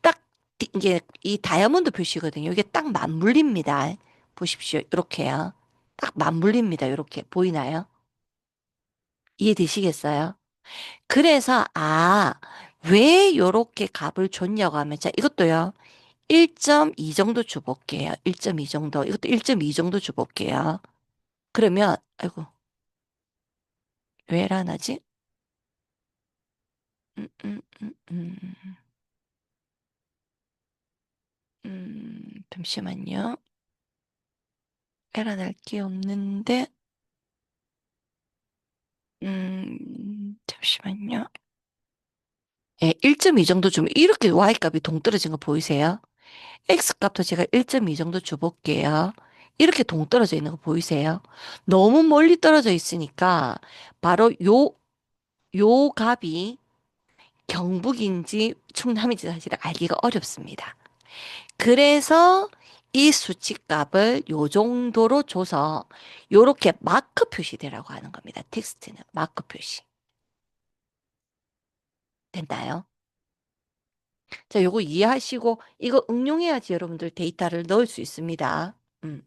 딱 이게 이 다이아몬드 표시거든요. 이게 딱 맞물립니다. 보십시오. 이렇게요. 딱 맞물립니다. 요렇게 보이나요? 이해되시겠어요? 그래서, 왜 요렇게 값을 줬냐고 하면, 자, 이것도요, 1.2 정도 줘볼게요. 1.2 정도. 이것도 1.2 정도 줘볼게요. 그러면, 아이고, 왜 이러나지? 음, 음, 음, 음, 잠시만요. 에러 날 게 없는데, 잠시만요. 예, 1.2 정도 주면 이렇게 Y값이 동떨어진 거 보이세요? X값도 제가 1.2 정도 줘볼게요. 이렇게 동떨어져 있는 거 보이세요? 너무 멀리 떨어져 있으니까 바로 요 값이 경북인지 충남인지 사실 알기가 어렵습니다. 그래서 이 수치값을 요 정도로 줘서 요렇게 마크 표시되라고 하는 겁니다. 텍스트는 마크 표시. 됐나요? 자, 요거 이해하시고 이거 응용해야지 여러분들 데이터를 넣을 수 있습니다. 음.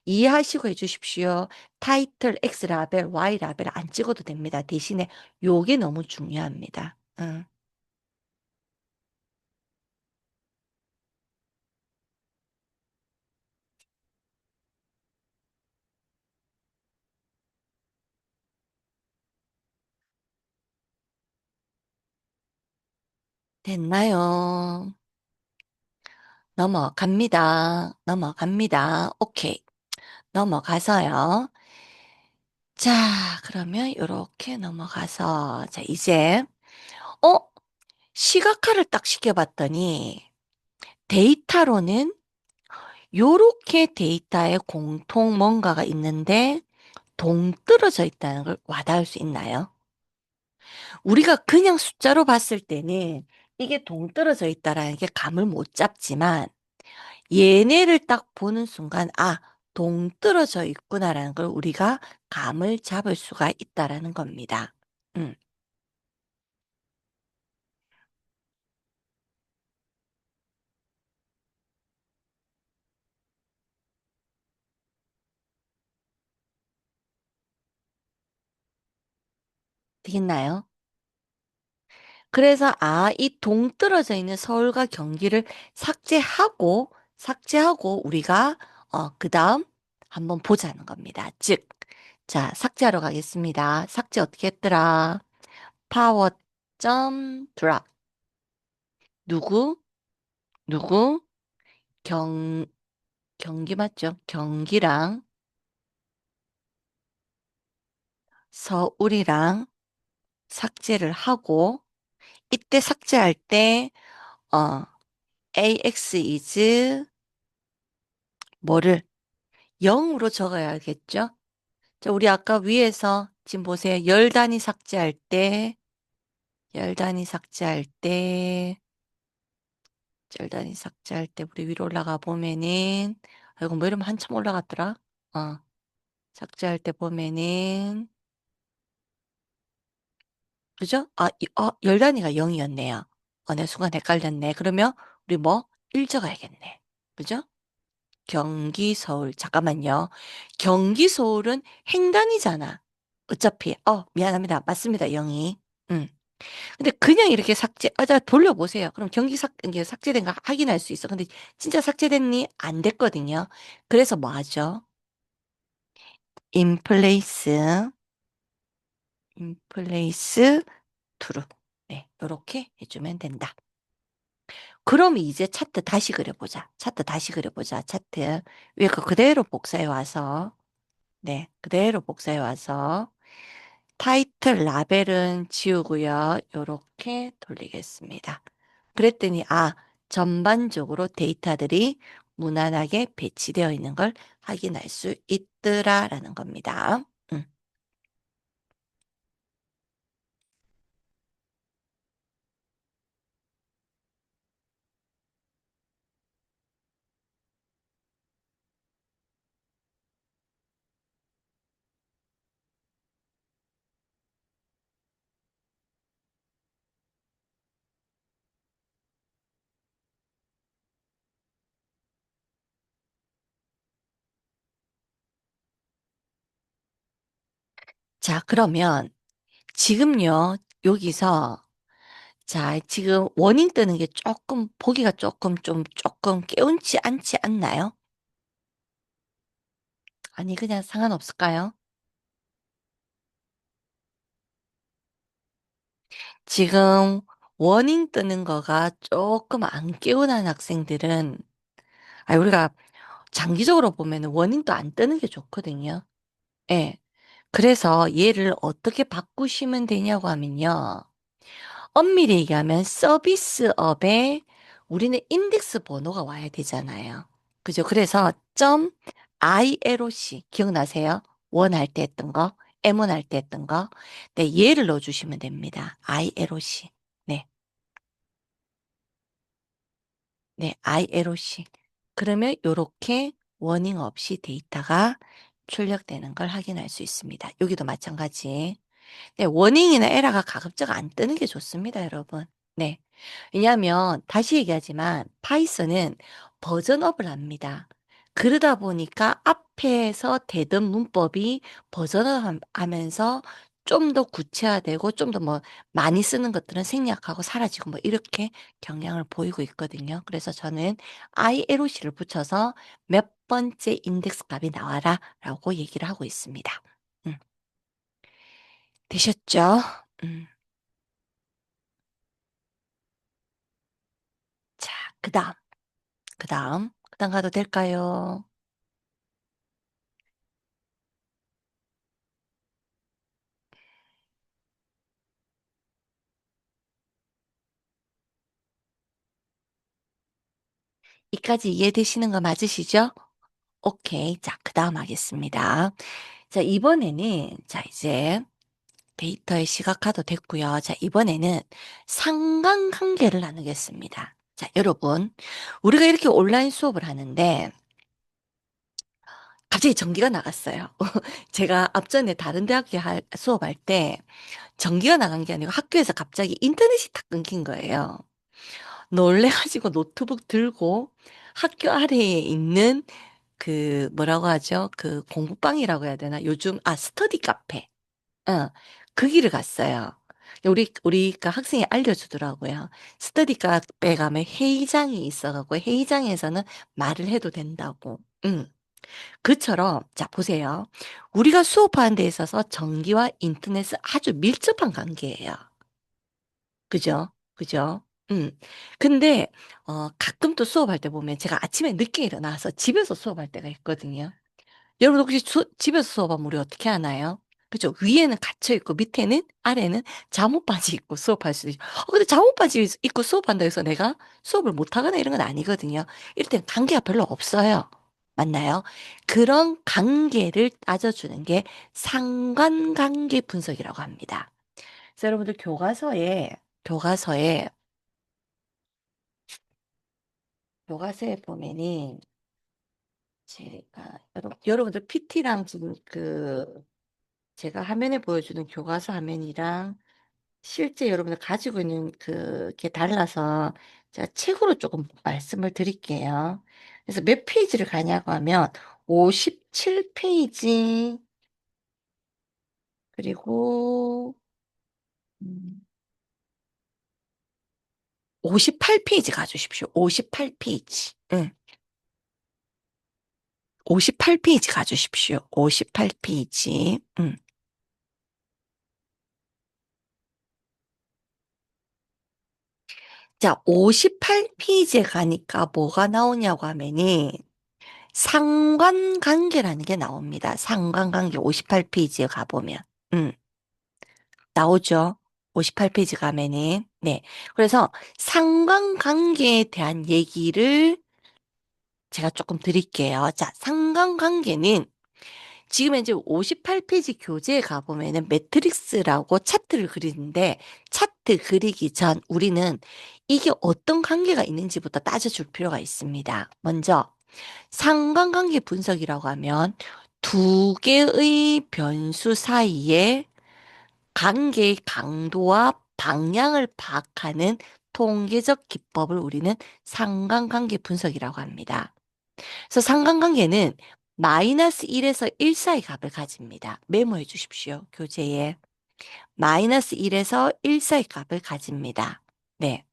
이해하시고 해주십시오. 타이틀 X 라벨, Y 라벨 안 찍어도 됩니다. 대신에 요게 너무 중요합니다. 응. 됐나요? 넘어갑니다. 넘어갑니다. 오케이. 넘어가서요. 자, 그러면 요렇게 넘어가서, 자, 이제, 어? 시각화를 딱 시켜봤더니, 데이터로는 요렇게 데이터에 공통 뭔가가 있는데, 동떨어져 있다는 걸 와닿을 수 있나요? 우리가 그냥 숫자로 봤을 때는 이게 동떨어져 있다라는 게 감을 못 잡지만 얘네를 딱 보는 순간 동떨어져 있구나라는 걸 우리가 감을 잡을 수가 있다라는 겁니다. 음, 되겠나요? 그래서 이 동떨어져 있는 서울과 경기를 삭제하고 우리가 그다음 한번 보자는 겁니다. 즉, 자, 삭제하러 가겠습니다. 삭제 어떻게 했더라? 파워 점 드랍. 누구? 누구? 경, 경기 맞죠? 경기랑 서울이랑 삭제를 하고, 이때 삭제할 때, 어, AX is 뭐를 0으로 적어야겠죠? 자, 우리 아까 위에서 지금 보세요. 열 단위 삭제할 때, 열 단위 삭제할 때, 열 단위 삭제할 때 우리 위로 올라가 보면은, 아이고, 뭐 이러면 한참 올라갔더라? 어, 삭제할 때 보면은, 그죠? 열 단위가 0이었네요. 내 순간 헷갈렸네. 그러면 우리 뭐? 1 적어야겠네. 그죠? 경기, 서울. 잠깐만요. 경기, 서울은 행단위잖아. 어차피. 미안합니다. 맞습니다. 0이. 음. 근데 그냥 이렇게 자, 돌려보세요. 그럼 이게 삭제된 거 확인할 수 있어. 근데 진짜 삭제됐니? 안 됐거든요. 그래서 뭐 하죠? in place, in place, true. 네, 이렇게 해주면 된다. 그럼 이제 차트 다시 그려보자. 차트 다시 그려보자. 차트. 위에 거 그대로 복사해 와서, 네, 그대로 복사해 와서, 타이틀 라벨은 지우고요. 요렇게 돌리겠습니다. 그랬더니, 전반적으로 데이터들이 무난하게 배치되어 있는 걸 확인할 수 있더라라는 겁니다. 음. 자, 그러면 지금요, 여기서 자, 지금 워닝 뜨는 게 조금, 보기가 조금 깨운치 않지 않나요? 아니, 그냥 상관없을까요? 지금 워닝 뜨는 거가 조금 안 깨운한 학생들은, 우리가 장기적으로 보면 워닝도 안 뜨는 게 좋거든요. 예. 그래서 얘를 어떻게 바꾸시면 되냐고 하면요. 엄밀히 얘기하면 서비스업에 우리는 인덱스 번호가 와야 되잖아요. 그죠? 그래서 점 ILOC 기억나세요? 원 할 때 했던 거, M1 할 때 했던 거. 네, 얘를 넣어주시면 됩니다. ILOC. 네, 네, ILOC. 그러면 요렇게 워닝 없이 데이터가 출력되는 걸 확인할 수 있습니다. 여기도 마찬가지. 네, 워닝이나 에러가 가급적 안 뜨는 게 좋습니다, 여러분. 네. 왜냐하면, 다시 얘기하지만, 파이썬은 버전업을 합니다. 그러다 보니까 앞에서 대던 문법이 버전업 하면서 좀 더 구체화되고 좀 더 뭐 많이 쓰는 것들은 생략하고 사라지고 뭐 이렇게 경향을 보이고 있거든요. 그래서 저는 ILOC를 붙여서 몇 번째 인덱스 값이 나와라 라고 얘기를 하고 있습니다. 음, 되셨죠? 음. 자, 그 다음 가도 될까요? 이까지 이해되시는 거 맞으시죠? 오케이. 자, 그 다음 하겠습니다. 자, 이번에는, 자, 이제 데이터의 시각화도 됐고요. 자, 이번에는 상관관계를 나누겠습니다. 자, 여러분. 우리가 이렇게 온라인 수업을 하는데, 갑자기 전기가 나갔어요. 제가 앞전에 다른 대학교 수업할 때, 전기가 나간 게 아니고 학교에서 갑자기 인터넷이 탁 끊긴 거예요. 놀래가지고 노트북 들고 학교 아래에 있는 뭐라고 하죠? 그 공부방이라고 해야 되나? 요즘, 스터디 카페. 어, 그 길을 갔어요. 우리가 학생이 알려주더라고요. 스터디 카페 가면 회의장이 있어갖고 회의장에서는 말을 해도 된다고. 그처럼, 자, 보세요. 우리가 수업하는 데 있어서 전기와 인터넷은 아주 밀접한 관계예요. 그죠? 그죠? 근데, 가끔 또 수업할 때 보면 제가 아침에 늦게 일어나서 집에서 수업할 때가 있거든요. 여러분 혹시 집에서 수업하면 우리 어떻게 하나요? 그죠? 위에는 갇혀 있고 밑에는 아래는 잠옷 바지 입고 수업할 수도 있고. 근데 잠옷 바지 입고 수업한다 해서 내가 수업을 못 하거나 이런 건 아니거든요. 이럴 땐 관계가 별로 없어요. 맞나요? 그런 관계를 따져주는 게 상관관계 분석이라고 합니다. 그래서 여러분들 교과서에, 교과서에 보면은 제가, 여러분들 PT랑 지금 제가 화면에 보여주는 교과서 화면이랑 실제 여러분들 가지고 있는 그게 달라서 제가 책으로 조금 말씀을 드릴게요. 그래서 몇 페이지를 가냐고 하면 57페이지, 그리고 음, 58페이지 가주십시오. 58페이지. 응. 58페이지 가주십시오. 58페이지. 응. 자, 58페이지에 가니까 뭐가 나오냐고 하면은 상관관계라는 게 나옵니다. 상관관계 58페이지에 가보면. 음, 나오죠. 58페이지 가면은. 네. 그래서 상관관계에 대한 얘기를 제가 조금 드릴게요. 자, 상관관계는 지금 이제 58페이지 교재에 가보면은 매트릭스라고 차트를 그리는데 차트 그리기 전 우리는 이게 어떤 관계가 있는지부터 따져줄 필요가 있습니다. 먼저 상관관계 분석이라고 하면 두 개의 변수 사이에 관계의 강도와 방향을 파악하는 통계적 기법을 우리는 상관관계 분석이라고 합니다. 그래서 상관관계는 마이너스 1에서 1 사이 값을 가집니다. 메모해 주십시오. 교재에. 마이너스 1에서 1 사이 값을 가집니다. 네.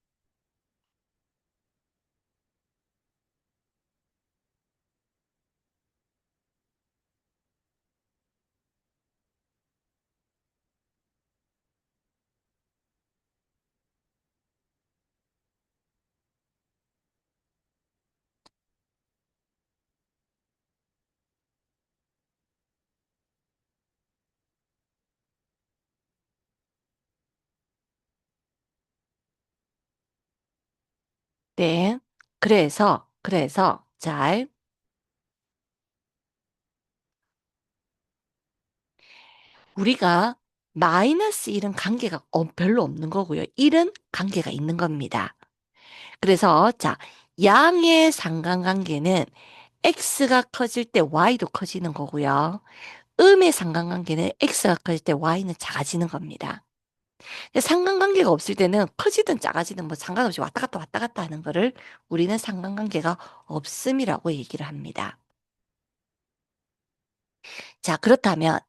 네. 그래서, 잘, 우리가 마이너스 1은 관계가 별로 없는 거고요. 1은 관계가 있는 겁니다. 그래서, 자, 양의 상관관계는 x가 커질 때 y도 커지는 거고요. 음의 상관관계는 x가 커질 때 y는 작아지는 겁니다. 근데 상관관계가 없을 때는 커지든 작아지든 뭐 상관없이 왔다 갔다 하는 거를 우리는 상관관계가 없음이라고 얘기를 합니다. 자, 그렇다면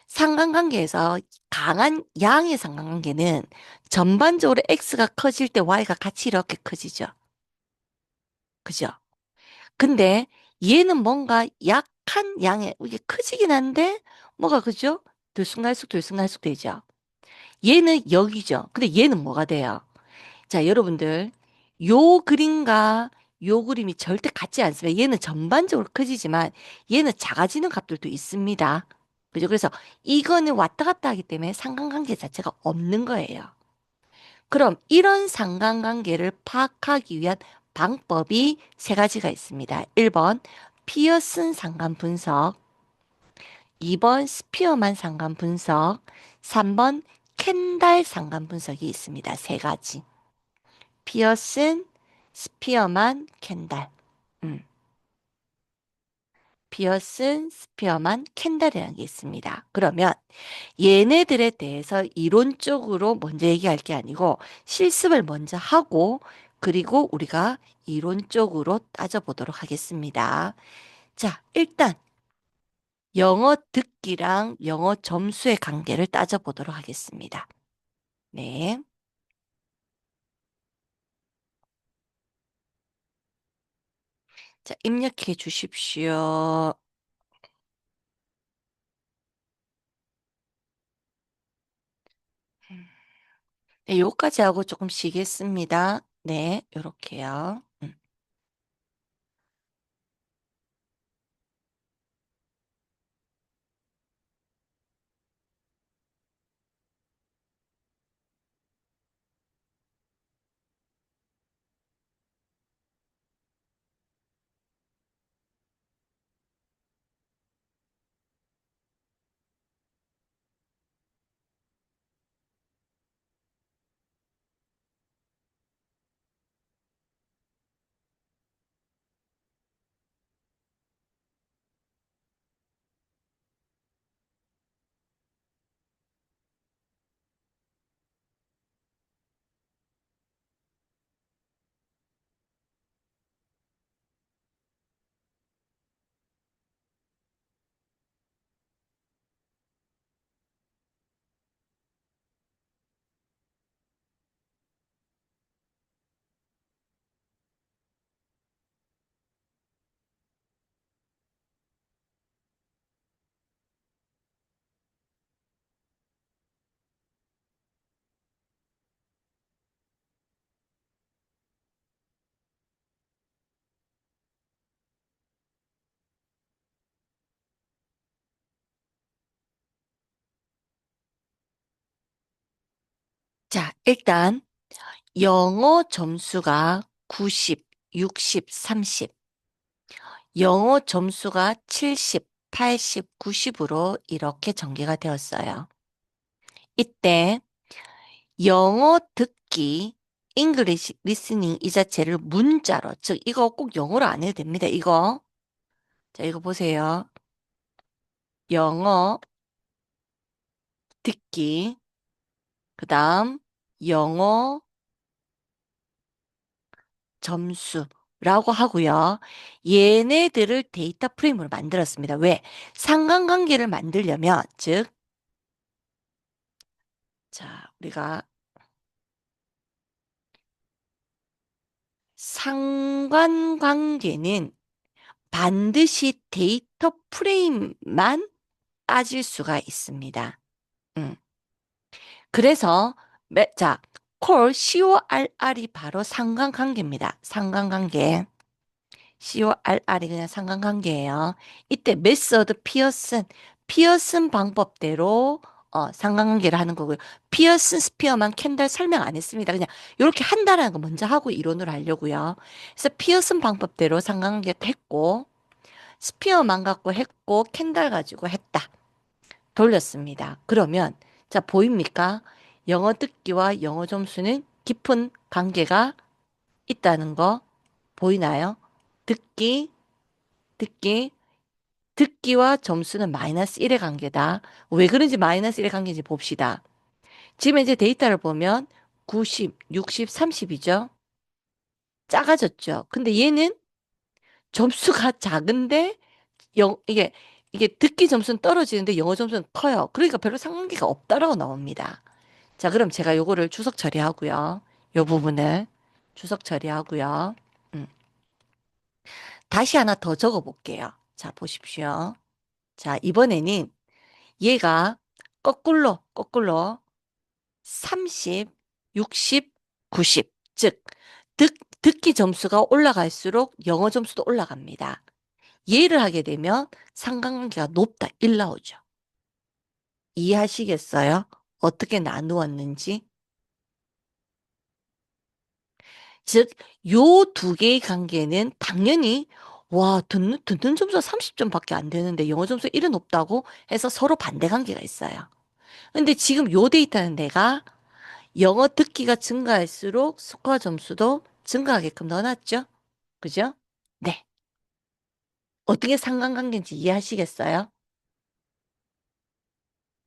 상관관계에서 강한 양의 상관관계는 전반적으로 x가 커질 때 y가 같이 이렇게 커지죠. 그죠? 근데 얘는 뭔가 약한 양의, 이게 커지긴 한데 뭐가 그죠? 들쑥날쑥 되죠. 얘는 여기죠. 근데 얘는 뭐가 돼요? 자, 여러분들, 요 그림과 요 그림이 절대 같지 않습니다. 얘는 전반적으로 커지지만 얘는 작아지는 값들도 있습니다. 그죠? 그래서 이거는 왔다 갔다 하기 때문에 상관관계 자체가 없는 거예요. 그럼 이런 상관관계를 파악하기 위한 방법이 세 가지가 있습니다. 1번, 피어슨 상관 분석. 2번, 스피어만 상관 분석. 3번, 켄달 상관 분석이 있습니다. 세 가지. 피어슨, 스피어만, 켄달. 음, 피어슨, 스피어만, 켄달이라는 게 있습니다. 그러면 얘네들에 대해서 이론적으로 먼저 얘기할 게 아니고 실습을 먼저 하고 그리고 우리가 이론적으로 따져보도록 하겠습니다. 자, 일단 영어 듣기랑 영어 점수의 관계를 따져보도록 하겠습니다. 네. 자, 입력해 주십시오. 네, 요까지 하고 조금 쉬겠습니다. 네, 요렇게요. 자, 일단 영어 점수가 90, 60, 30. 영어 점수가 70, 80, 90으로 이렇게 전개가 되었어요. 이때 영어 듣기, English listening 이 자체를 문자로, 즉 이거 꼭 영어로 안 해도 됩니다. 이거. 자, 이거 보세요. 영어 듣기, 그다음 영어 점수라고 하고요. 얘네들을 데이터 프레임으로 만들었습니다. 왜? 상관관계를 만들려면, 즉, 자, 우리가 상관관계는 반드시 데이터 프레임만 빠질 수가 있습니다. 음. 그래서, 자, CORR이 바로 상관관계입니다. 상관관계. CORR이 그냥 상관관계예요. 이때 메서드 피어슨 방법대로 상관관계를 하는 거고요. 피어슨 스피어만 캔들 설명 안 했습니다. 그냥 이렇게 한다라는 거 먼저 하고 이론으로 하려고요. 그래서 피어슨 방법대로 상관관계 했고 스피어만 갖고 했고 캔들 가지고 했다. 돌렸습니다. 그러면 자 보입니까? 영어 듣기와 영어 점수는 깊은 관계가 있다는 거 보이나요? 듣기, 듣기, 듣기와 점수는 마이너스 1의 관계다. 왜 그런지 마이너스 1의 관계인지 봅시다. 지금 이제 데이터를 보면 90, 60, 30이죠? 작아졌죠? 근데 얘는 점수가 작은데 이게 듣기 점수는 떨어지는데 영어 점수는 커요. 그러니까 별로 상관계가 없다라고 나옵니다. 자, 그럼 제가 요거를 주석 처리하고요. 요 부분을 주석 처리하고요. 음. 다시 하나 더 적어 볼게요. 자, 보십시오. 자, 이번에는 얘가 거꾸로 30, 60, 90. 즉, 듣기 점수가 올라갈수록 영어 점수도 올라갑니다. 얘를 하게 되면 상관관계가 높다. 1 나오죠. 이해하시겠어요? 어떻게 나누었는지? 즉, 요 두 개의 관계는 당연히 와, 듣는 점수가 30점밖에 안 되는데 영어 점수 1은 높다고 해서 서로 반대 관계가 있어요. 근데 지금 요 데이터는 내가 영어 듣기가 증가할수록 스코어 점수도 증가하게끔 넣어놨죠? 그죠? 네. 어떻게 상관관계인지 이해하시겠어요?